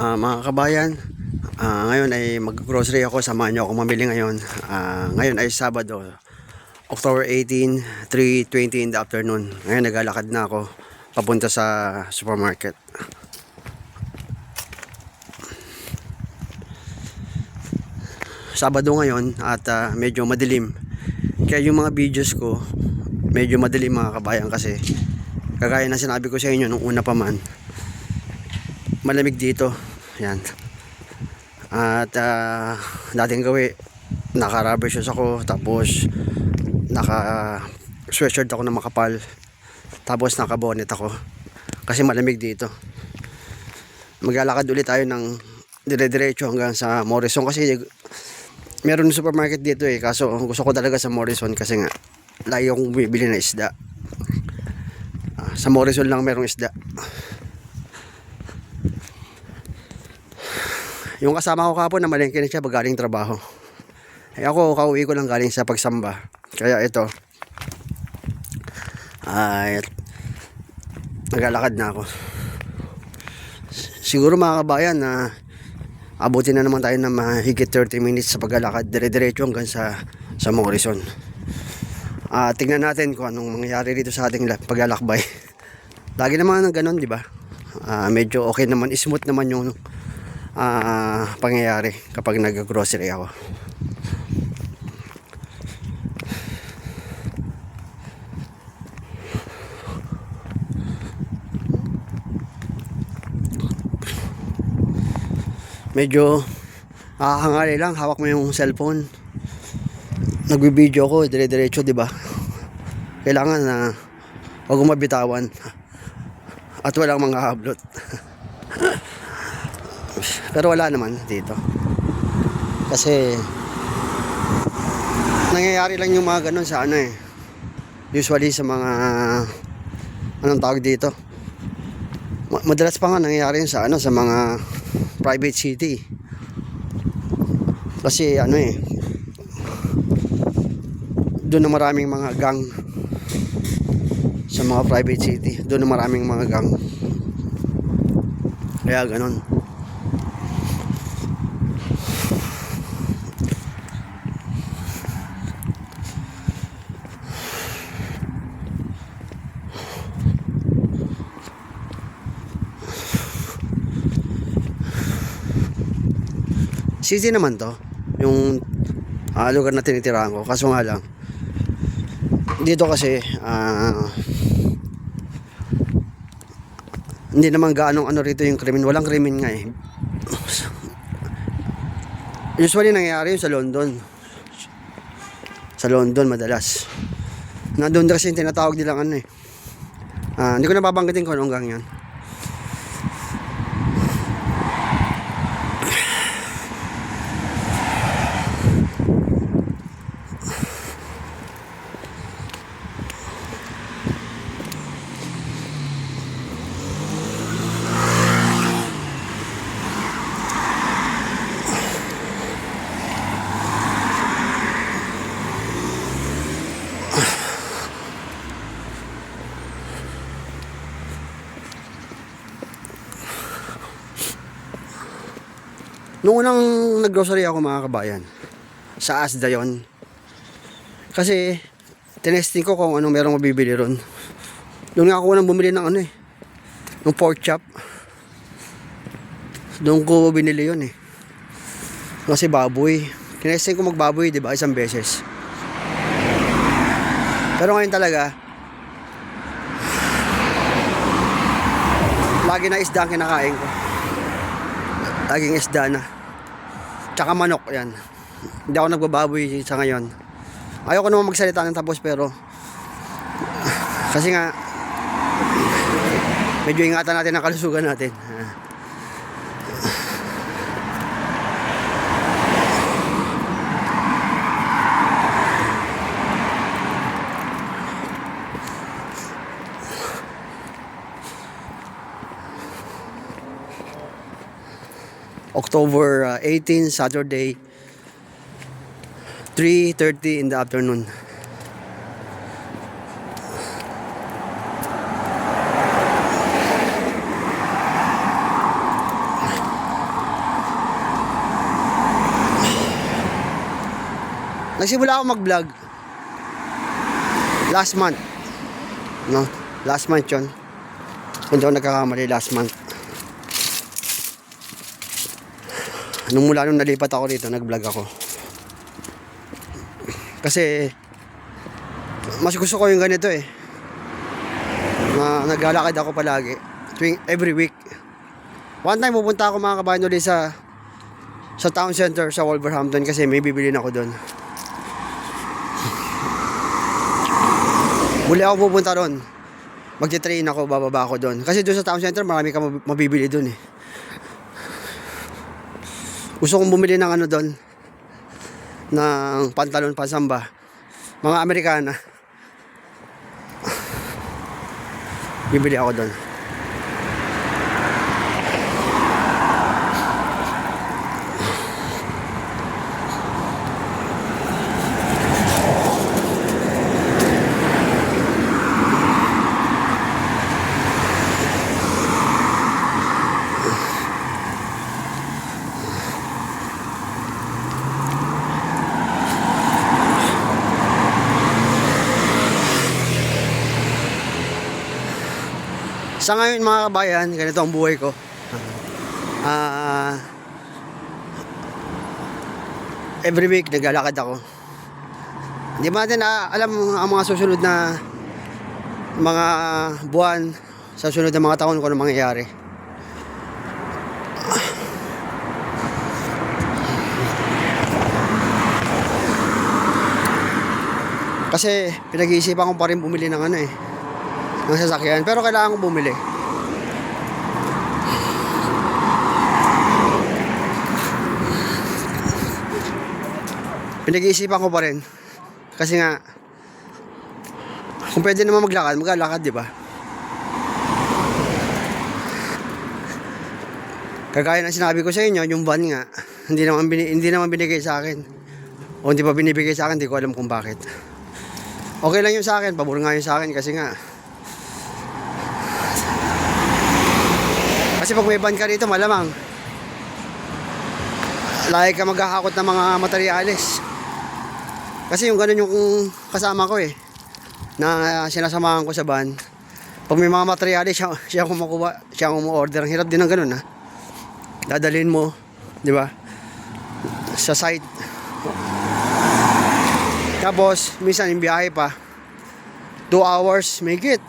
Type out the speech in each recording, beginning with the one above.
Mga kabayan, ngayon ay mag-grocery ako. Samahan niyo ako mamili ngayon. Ngayon ay Sabado, October 18, 3:20 in the afternoon. Ngayon naglalakad na ako papunta sa supermarket. Sabado ngayon at medyo madilim. Kaya yung mga videos ko medyo madilim, mga kabayan, kasi kagaya na sinabi ko sa inyo nung una pa man, malamig dito. Yan. At dating gawi, naka-rubber shoes ako, tapos naka-sweatshirt ako na makapal, tapos naka-bonnet ako kasi malamig dito. Maglalakad ulit tayo ng dire-diretso hanggang sa Morrison, kasi meron supermarket dito kaso gusto ko talaga sa Morrison kasi nga lagi akong bumibili na isda. Sa Morrison lang merong isda. Yung kasama ko kapon na malengke na siya pag galing trabaho. Ako, kauwi ko lang galing sa pagsamba. Kaya ito, naglalakad na ako. Siguro, mga kabayan, na abutin na naman tayo ng mahigit 30 minutes sa paglalakad dire-diretso hanggang sa Morrison. Tingnan natin kung anong mangyayari dito sa ating paglalakbay. Lagi naman ng ganun, di ba? Medyo okay naman, smooth naman yung pangyayari kapag nag-grocery ako. Medyo hangali lang, hawak mo yung cellphone, nagbi-video ko dire-diretso, di ba? Kailangan na wag mo mabitawan at walang mga hablot. Pero wala naman dito kasi nangyayari lang yung mga ganun sa usually sa mga anong tawag dito, madalas pa nga nangyayari yun sa mga private city, kasi doon na maraming mga gang. Sa mga private city doon na maraming mga gang, kaya ganun. City naman to, yung lugar na tinitirahan ko. Kaso nga lang, dito kasi hindi naman gaanong rito yung krimen. Walang krimen nga Usually nangyayari yun sa London. Sa London madalas. Nandun kasi yung tinatawag nilang hindi ko nababanggitin kung anong gang yan. Noong unang nag-grocery ako, mga kabayan, sa Asda yon. Kasi tinesting ko kung anong merong mabibili ron. Doon nga ako nang bumili ng ng pork chop. Doon ko binili yun kasi baboy. Tinesting ko magbaboy, di ba, isang beses. Pero ngayon talaga, lagi na isda ang kinakain ko. Laging isda na. Tsaka manok, yan. Hindi ako nagbababoy sa ngayon. Ayoko naman magsalita ng tapos, pero kasi nga medyo ingatan natin ang kalusugan natin. October 18, Saturday, 3:30 in the afternoon. Nagsimula ako mag-vlog last month. No? Last month yun. Kung di ako nagkakamali, last month. Nung nalipat ako dito, nag-vlog ako. Kasi mas gusto ko yung ganito eh. Naglalakad ako palagi. Every week. One time pupunta ako mga kabayan ulit sa town center sa Wolverhampton kasi may bibilin ako doon. Muli ako pupunta doon. Magti-train ako, bababa ako doon. Kasi doon sa town center marami ka mabibili doon eh. Gusto kong bumili ng ano doon, ng pantalon pansamba, mga Amerikana. Bibili ako doon. Sa ngayon mga kabayan, ganito ang buhay ko. Every week naglalakad ako. Hindi ba natin alam ang mga susunod na mga buwan, sa susunod na mga taon kung ano mangyayari. Kasi pinag-iisipan ko pa rin bumili ng ano eh, ng sasakyan, pero kailangan ko bumili. Pinag-iisipan ko pa rin kasi nga kung pwede naman maglalakad, di ba? Kagaya ng sinabi ko sa inyo, yung van nga hindi naman binigay sa akin, o hindi pa binibigay sa akin, hindi ko alam kung bakit. Okay lang yun sa akin, pabor nga yun sa akin kasi nga pag may van ka rito, malamang lagi ka maghahakot ng mga materyales. Kasi yung ganun yung kasama ko eh, na sinasamahan ko sa van. Pag may mga materyales, siya kumukuha, siya umu-order. Ang hirap din ng ganun ha. Dadalhin mo, di ba? Sa site. Tapos, minsan yung biyahe pa 2 hours, may git.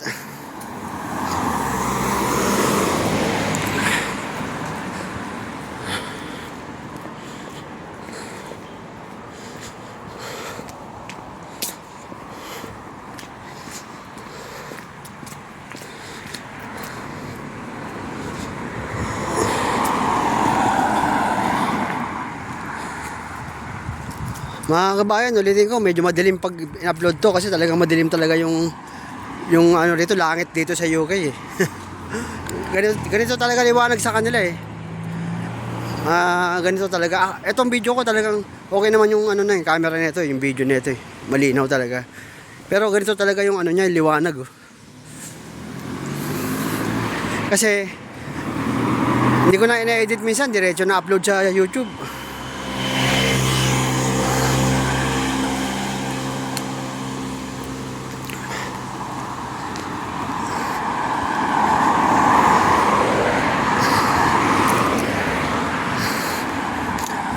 Mga kabayan, ulitin ko, medyo madilim pag in-upload to kasi talagang madilim talaga yung ano dito, langit dito sa UK eh. ganito talaga liwanag sa kanila eh. Ganito talaga. Etong video ko talagang okay naman yung ano na yung camera nito, yung video nito eh. Malinaw talaga. Pero ganito talaga yung ano niya, liwanag oh. Kasi hindi ko na ina-edit minsan, diretso na upload sa YouTube.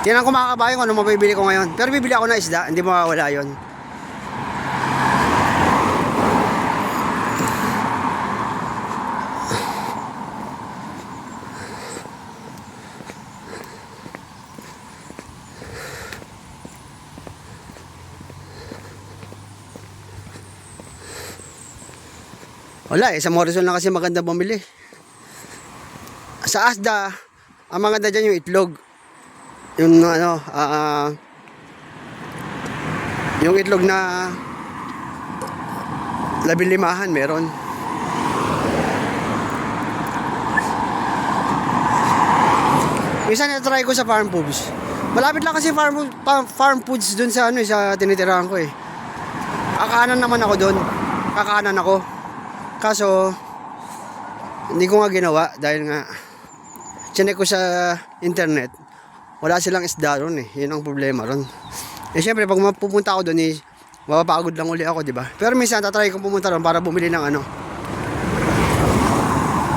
Tingnan ko mga kabayan kung ano mabibili ko ngayon. Pero bibili ako ng isda, hindi mawawala yun. Wala eh, sa Morrison lang kasi maganda bumili. Sa Asda, ang maganda dyan yung itlog. Yung ano, yung itlog na 15 meron. Minsan na-try ko sa Farm Foods. Malapit lang kasi farm foods dun sa ano, sa tinitirahan ko eh. Kakanan naman ako dun. Kakanan ako. Kaso hindi ko nga ginawa dahil nga chinek ko sa internet. Wala silang isda ron eh. Yun ang problema ron. Eh syempre pag pupunta ako doon mapapagod lang uli ako, di ba? Pero minsan tatry kong pumunta doon para bumili ng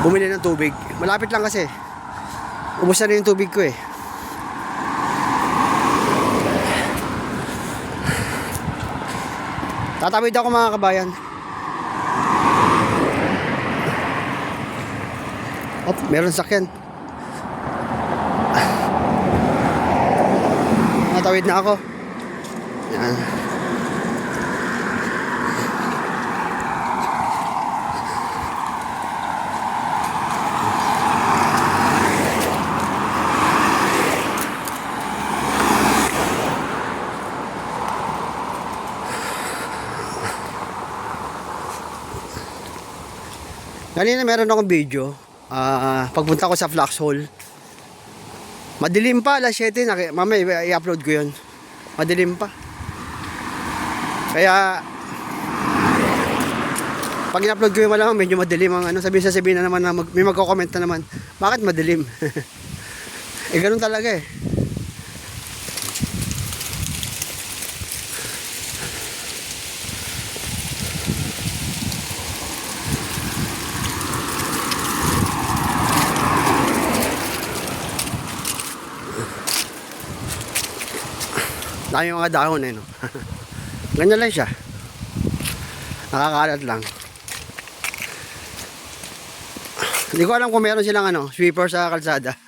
bumili ng tubig. Malapit lang kasi. Ubos na rin yung tubig ko eh. Tatawid ako mga kabayan. Meron sakyan. Tatawid na ako. Yan. Kanina meron akong video. Pagpunta ko sa Foxhole. Madilim pa, alas 7. Mamaya i-upload ko yun. Madilim pa. Kaya pag in-upload ko yung malamang medyo madilim ang sabihin na naman na may magko-comment na naman. Bakit madilim? Eh ganun talaga eh. Dami mga dahon eh, no? Ganyan lang siya. Nakakalat lang. Hindi ko alam kung meron silang sweeper sa kalsada.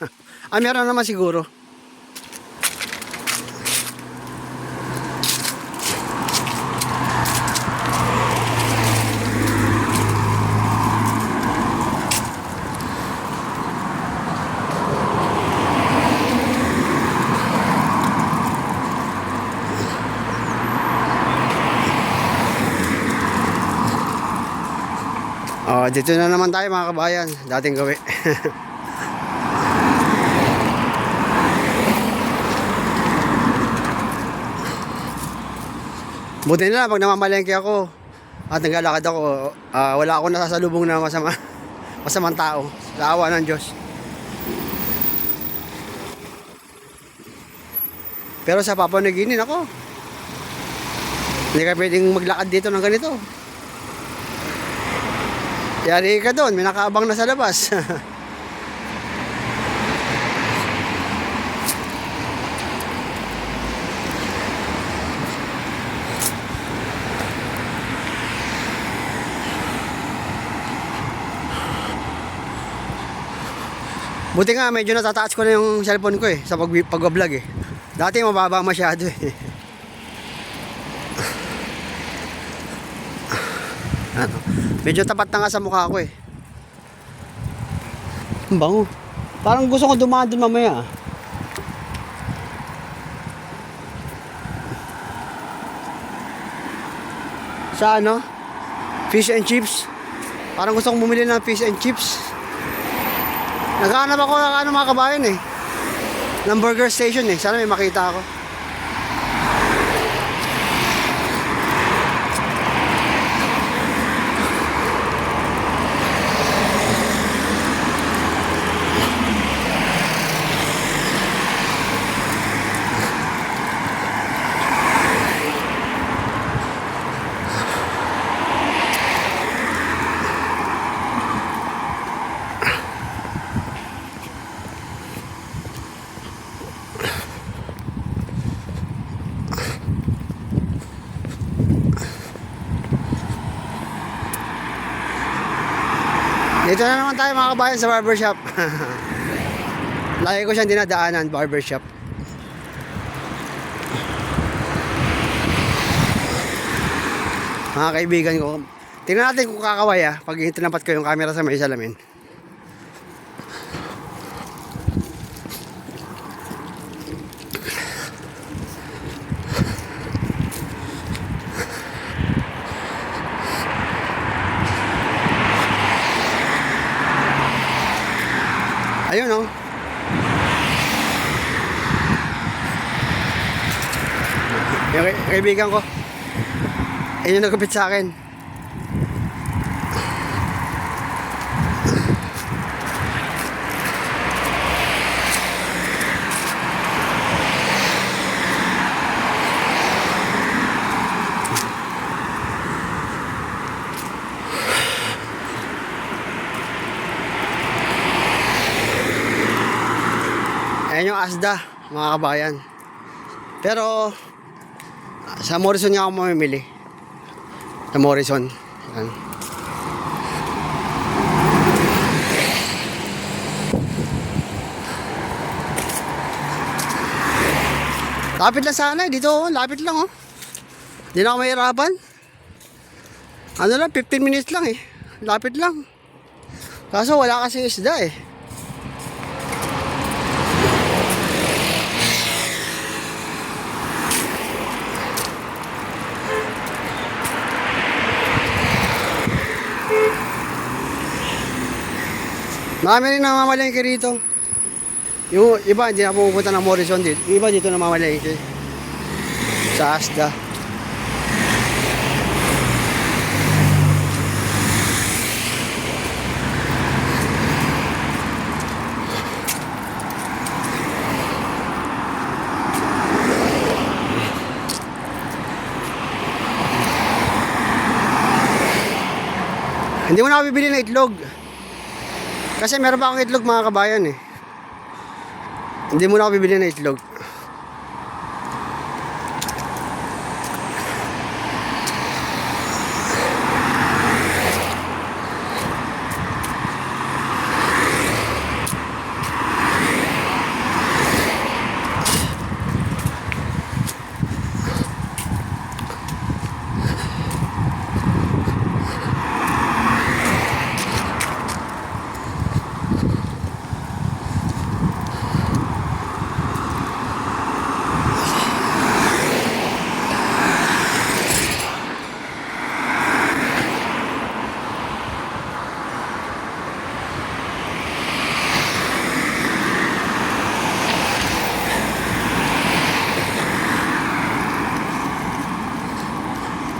Meron naman siguro. Dito na naman tayo mga kabayan. Dating gawi. Buti na lang pag namamalengke ako at naglalakad ako, wala akong nasasalubong na masamang tao. Sa awa ng Diyos. Pero sa Papua New Guinea, ako, hindi ka pwedeng maglakad dito ng ganito. Yari ka doon, may nakaabang na sa labas. Buti nga, medyo natataas ko na yung cellphone ko sa pag-vlog eh. Dati mababa masyado eh. Medyo tapat na nga sa mukha ko eh. Ang bango. Parang gusto ko dumaan dun mamaya. Sa fish and chips. Parang gusto kong bumili ng fish and chips. Naghahanap ako ng mga kabayan eh. Ng burger station eh. Sana may makita ako. Dito na naman tayo mga kabayan sa barbershop. Lagi ko siyang dinadaanan, barbershop. Mga kaibigan ko, tingnan natin kung kakaway pag tinapat ko yung camera sa may salamin. Ayun yung kaibigan ko, ayun yung nagkupit sa akin. Ayan yung Asda, mga kabayan. Pero sa Morrison nga ako mamimili. Sa Morrison. Ayan. Lapit lang sana dito, lapit lang oh. Hindi na ako mahirapan. Ano lang, 15 minutes lang eh. Lapit lang. Kaso wala kasi isda eh. Marami rin namamalengke rito. Yung iba hindi na pupunta ng Morrison dito. Yung iba dito namamalengke. Sa Asda. Hindi mo na ako bibili ng itlog. Kasi meron pa akong itlog mga kabayan eh. Hindi mo na ako bibili ng itlog.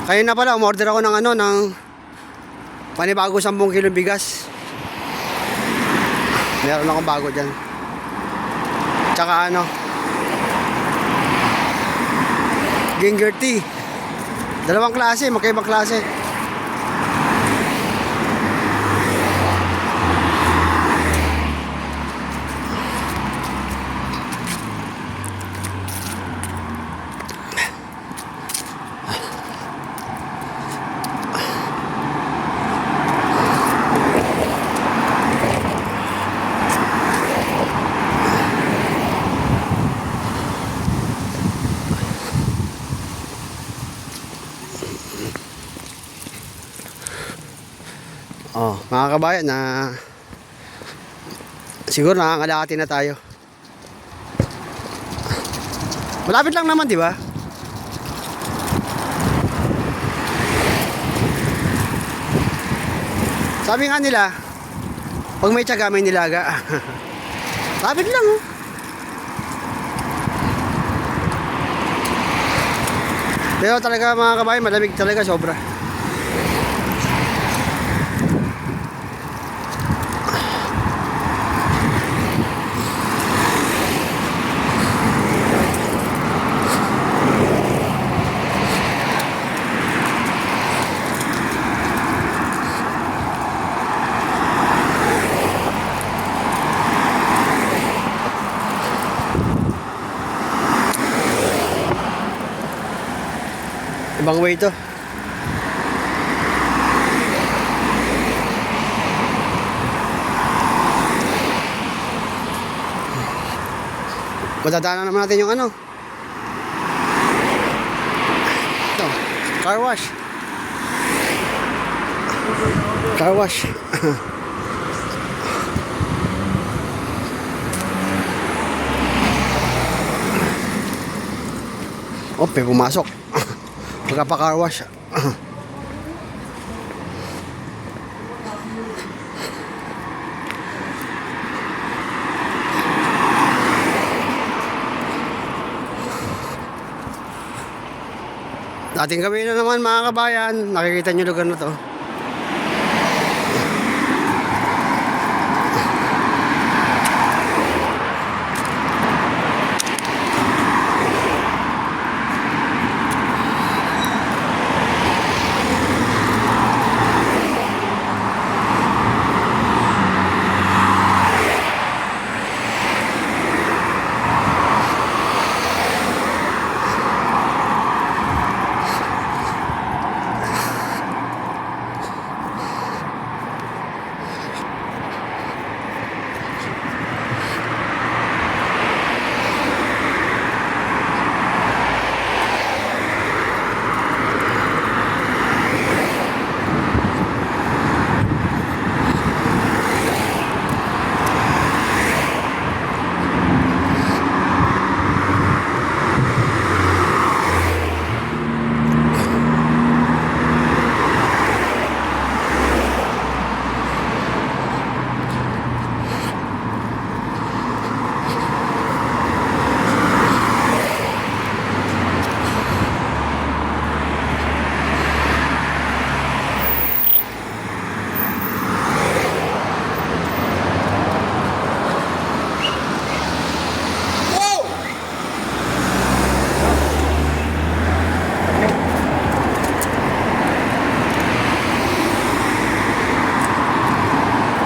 Kaya na pala, umorder ako ng ng panibago 10 kilo bigas. Meron akong bago dyan. Tsaka ginger tea. Dalawang klase, magkaibang klase. Oh, mga kabayan siguro nakakalahati na tayo. Malapit lang naman, di ba? Sabi nga nila, pag may tiyaga may nilaga. Lapit lang oh. Pero talaga mga kabayan, malamig talaga sobra. Ibang way to. Madadaanan naman natin yung ito, car wash. Car wash. Ope, pumasok. Magkapa-car wash. Dating gawin na naman mga kabayan. Nakikita nyo lugar na to.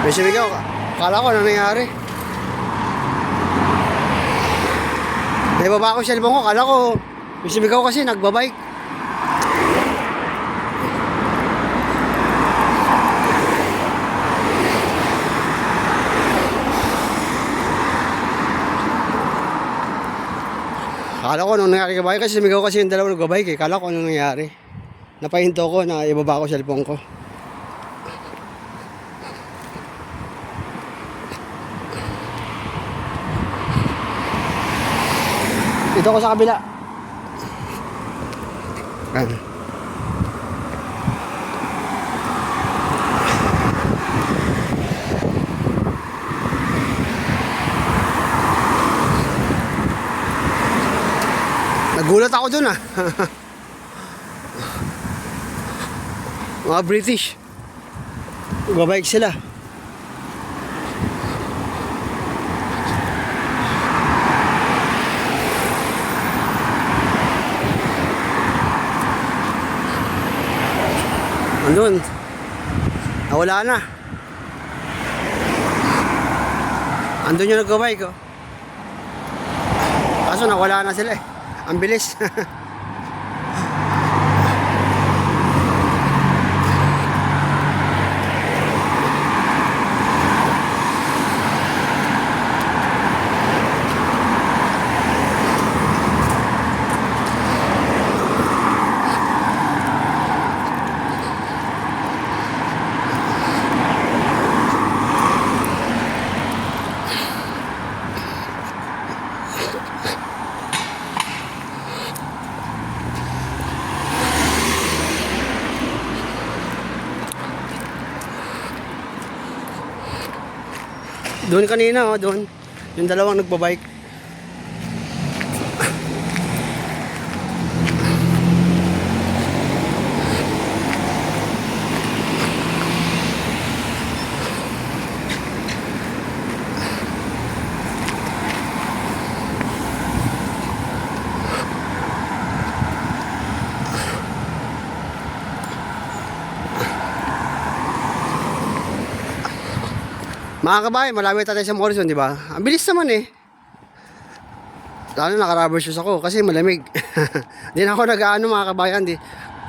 May sumigaw. Akala ko ano nangyari. Naibaba ko yung cellphone ko. Akala ko may sumigaw kasi nagbabike. Akala ko anong nangyari kabay kasi sumigaw kasi yung dalawa nagbabike eh. Akala ko anong nangyari. Napahinto ko na ibaba ko cellphone ko. Dito ko sa kabila. Ayan. Nagulat ako dun ah. Mga British. Babike sila. Andun. Nawala na. Andun yung nag-bike oh. Kaso nawala na sila eh. Ang bilis. Doon kanina oh, doon. Yung dalawang nagbabike. Mga kabayan, malapit tayo sa Morrison, di ba? Ang bilis naman eh. Lalo naka-rubber shoes ako kasi malamig. Di na ako nag-aano mga kabayan.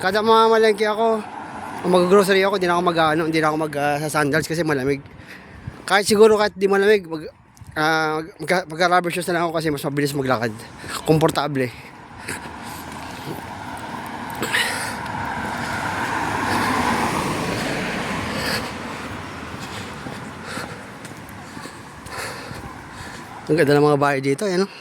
Kada mamalengke ako, o mag-grocery ako, di na ako mag-aano, hindi na ako sa sandals kasi malamig. Kahit siguro kahit di malamig, mag-rubber shoes na lang ako kasi mas mabilis maglakad. Komportable. Ang ganda ng mga bahay dito, ayan o.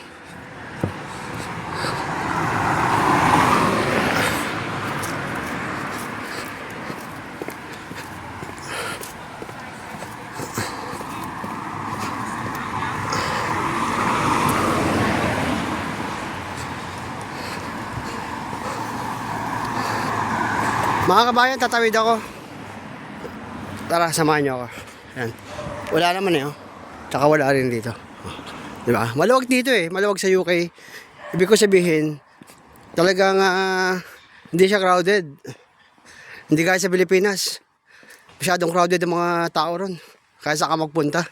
Mga kabayan, tatawid ako. Tara, samahan niyo ako. Ayan. Wala naman eh, oh. Tsaka wala rin dito. Diba? Maluwag dito eh. Maluwag sa UK. Ibig ko sabihin, talagang hindi siya crowded. Hindi kaya sa Pilipinas. Masyadong crowded ang mga tao ron. Kaya saan ka magpunta.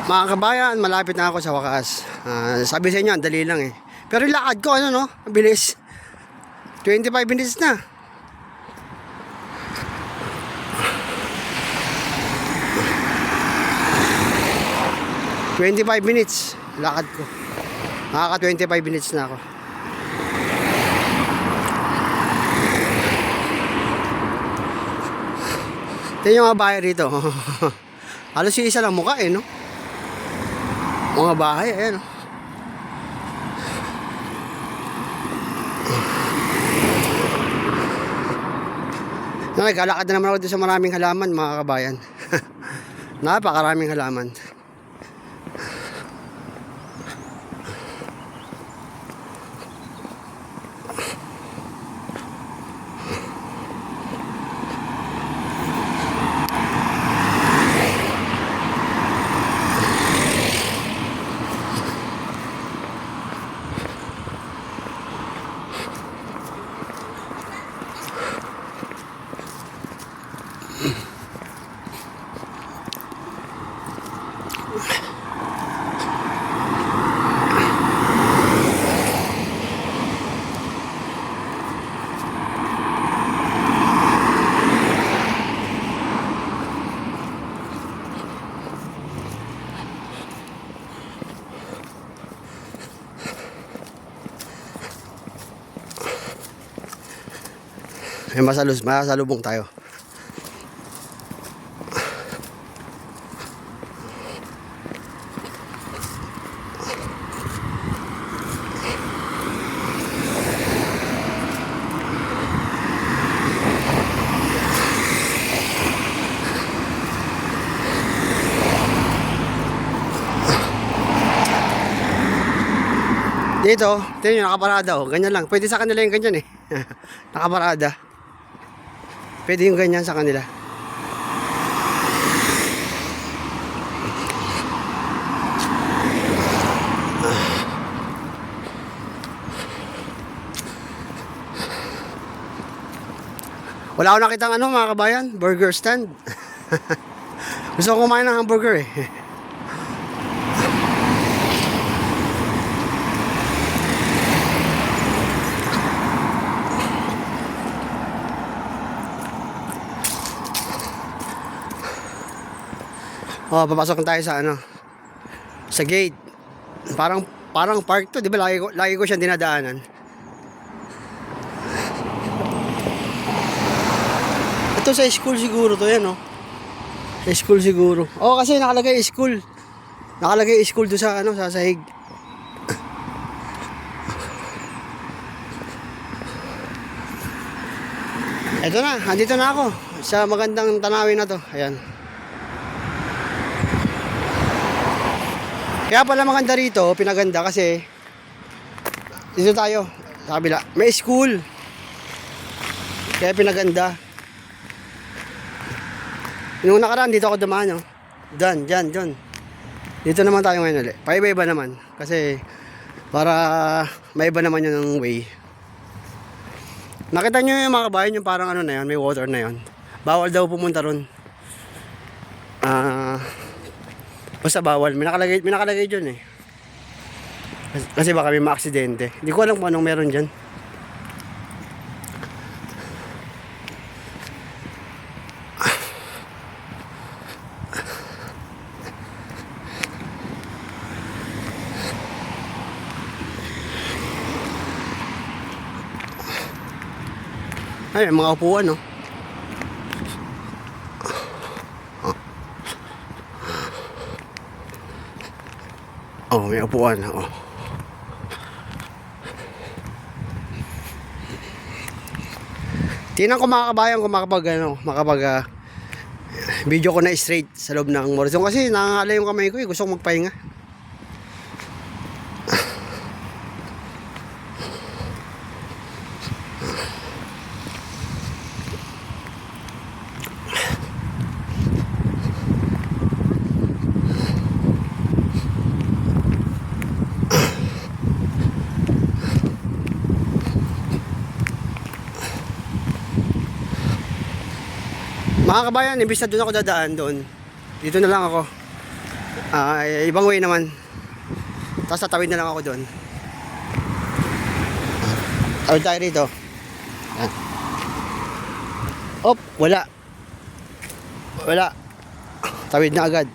Mga kabayan, malapit na ako sa wakas. Sabi sa inyo, ang dali lang eh. Pero yung lakad ko, ano no? Ang bilis. 25 minutes na. $25 lakad ko. Nakaka 25 minutes na ako. Tingnan yung mga bahay rito. Halos yung isa lang mukha eh, no? Mga bahay, ayan. Naglalakad na naman ako dito sa maraming halaman, mga kabayan. Napakaraming halaman. May masalubong tayo. Dito, tingnan nyo, nakaparada oh. Ganyan lang. Pwede sa kanila yung ganyan eh. Nakaparada. Pwede yung ganyan sa kanila. Wala akong nakitang ano mga kabayan, burger stand. Gusto ko kumain ng hamburger eh. Oh, papasok na tayo sa ano, sa gate. Parang park to, di ba? Lagi ko siyang dinadaanan. Ito sa school siguro to, yan oh. Sa school siguro. Oh, kasi nakalagay school. Nakalagay school do sa ano, sa sahig. Ito na, andito na ako sa magandang tanawin na to. Ayan. Kaya pala maganda rito, pinaganda kasi dito tayo, sa kabila. May school. Kaya pinaganda. Nung nakaraan, dito ako dumaan, oh. Dyan. Dito naman tayo ngayon ulit. Paiba-iba naman. Kasi, para maiba naman yun ng way. Nakita nyo yung mga kabayan, yung parang ano na yun, may water na yun. Bawal daw pumunta ron. Basta bawal. May nakalagay dyan eh. Kasi baka may maaksidente. Hindi ko alam kung anong meron dyan. Ay, may mga upuan, no? Oh, may upuan, oh. Tingnan ko mga kabayan kung makapag video ko na straight sa loob ng Morrison kasi nangangalay yung kamay ko eh. Gusto kong magpahinga. Mga kabayan, imbis na doon ako dadaan doon. Dito na lang ako. Ibang way naman. Tapos tatawid na lang ako doon. Tawid tayo rito. Yan. Op, wala. Tawid na agad.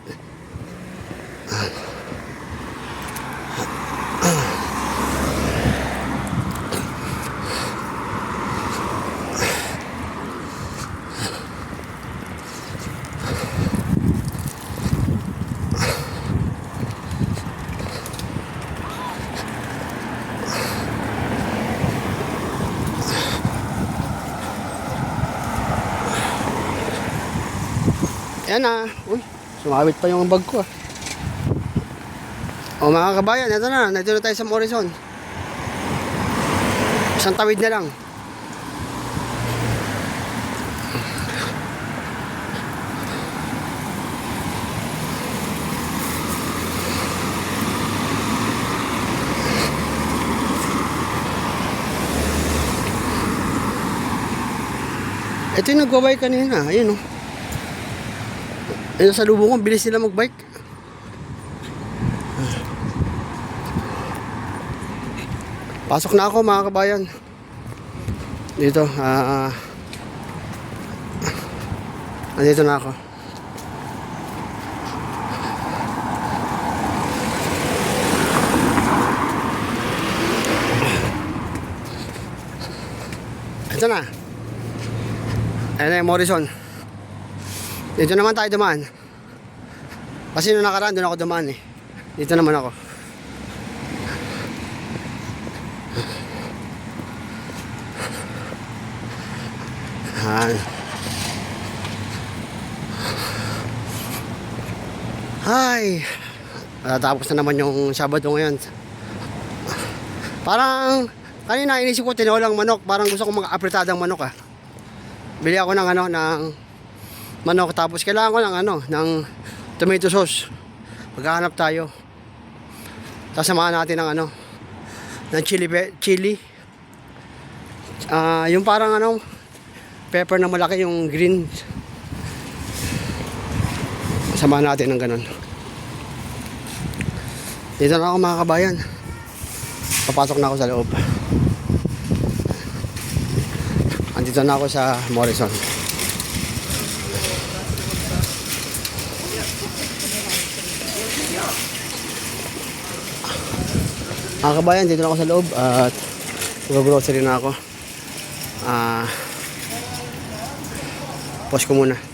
Ayan na. Uy, sumabit pa yung bag ko ah. O mga kabayan, ito na. Nandito na tayo sa Morrison. Isang tawid na lang. Ito yung nagwa-bike kanina. Ayun oh. Ayun sa lubong ko, bilis nila mag-bike. Pasok na ako mga kabayan. Dito, andito na ako. Ito na. Ayan na yung Morrison. Dito naman tayo dumaan. Kasi nung nakaraan, doon ako dumaan eh. Dito naman ako. Ayan. Hi! Tapos na naman yung Sabado ngayon. Parang, kanina inisip ko tinolang manok. Parang gusto ko mag-apretadang manok ah. Bili ako ng ng manok, tapos kailangan ko ng tomato sauce. Maghahanap tayo. Sasamahan natin ng ng chili. Yung parang pepper na malaki, yung green. Samahan natin ng ganun. Dito na ako mga kabayan. Papasok na ako sa loob. Andito na ako sa Morrison. Mga kabayan, dito na ako sa loob at mag-grocery na ako. Pause ko muna.